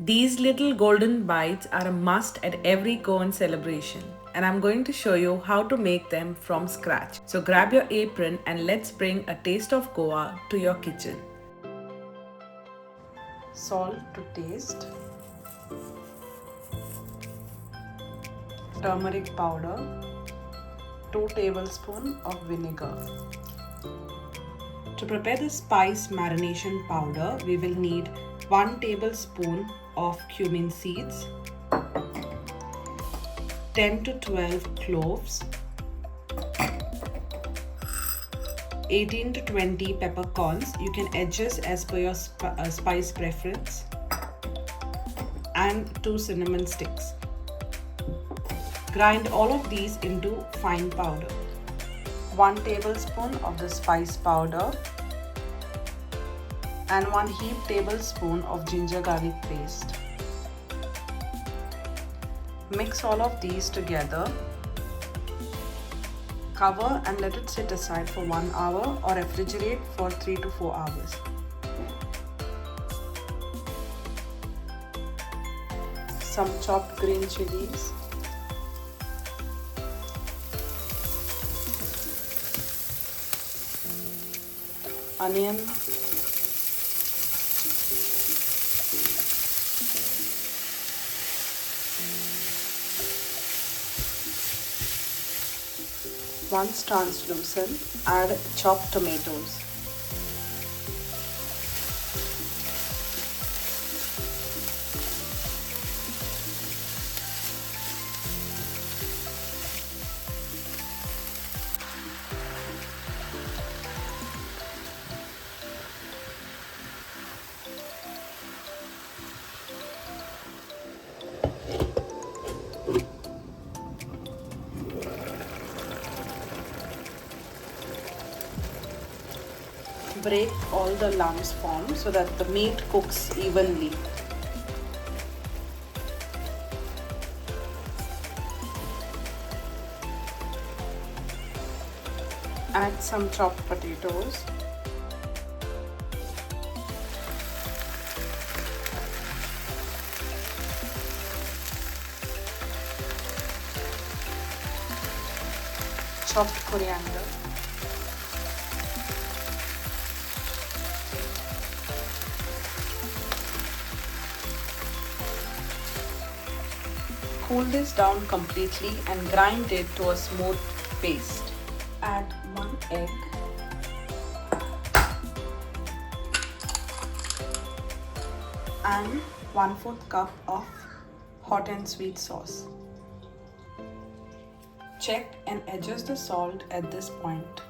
These little golden bites are a must at every Goan celebration, and I'm going to show you how to make them from scratch. So grab your apron and let's bring a taste of Goa to your kitchen. Salt to taste, turmeric powder, 2 tablespoons of vinegar. To prepare the spice marination powder, we will need 1 tablespoon of cumin seeds, 10 to 12 cloves, 18 to 20 peppercorns. You can adjust as per your spice preference, and 2 cinnamon sticks. Grind all of these into fine powder. 1 tablespoon of the spice powder and 1 heaped tablespoon of ginger garlic paste. Mix all of these together. Cover and let it sit aside for 1 hour or refrigerate for 3 to 4 hours. Some chopped green chilies, onion, once translucent, add chopped tomatoes. Break all the lumps formed so that the meat cooks evenly. Add some chopped potatoes. Chopped coriander. Cool this down completely and grind it to a smooth paste. Add 1 egg, and 1/4 cup of hot and sweet sauce. Check and adjust the salt at this point.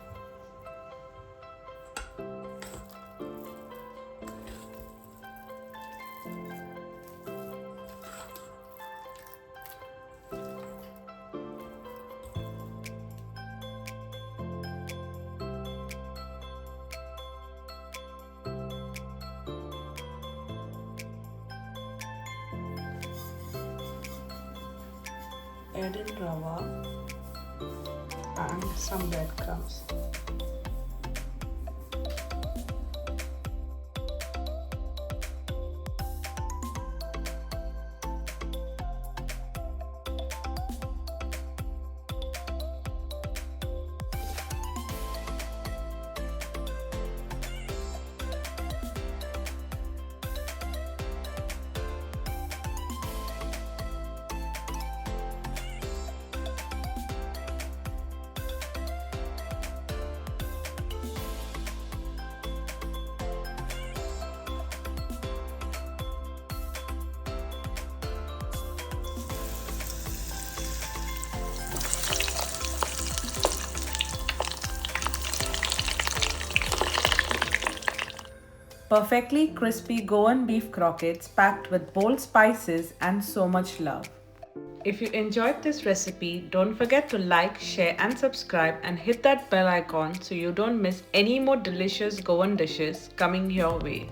Add in rava and some breadcrumbs. Perfectly crispy Goan beef croquettes packed with bold spices and so much love. If you enjoyed this recipe, don't forget to like, share and subscribe and hit that bell icon so you don't miss any more delicious Goan dishes coming your way.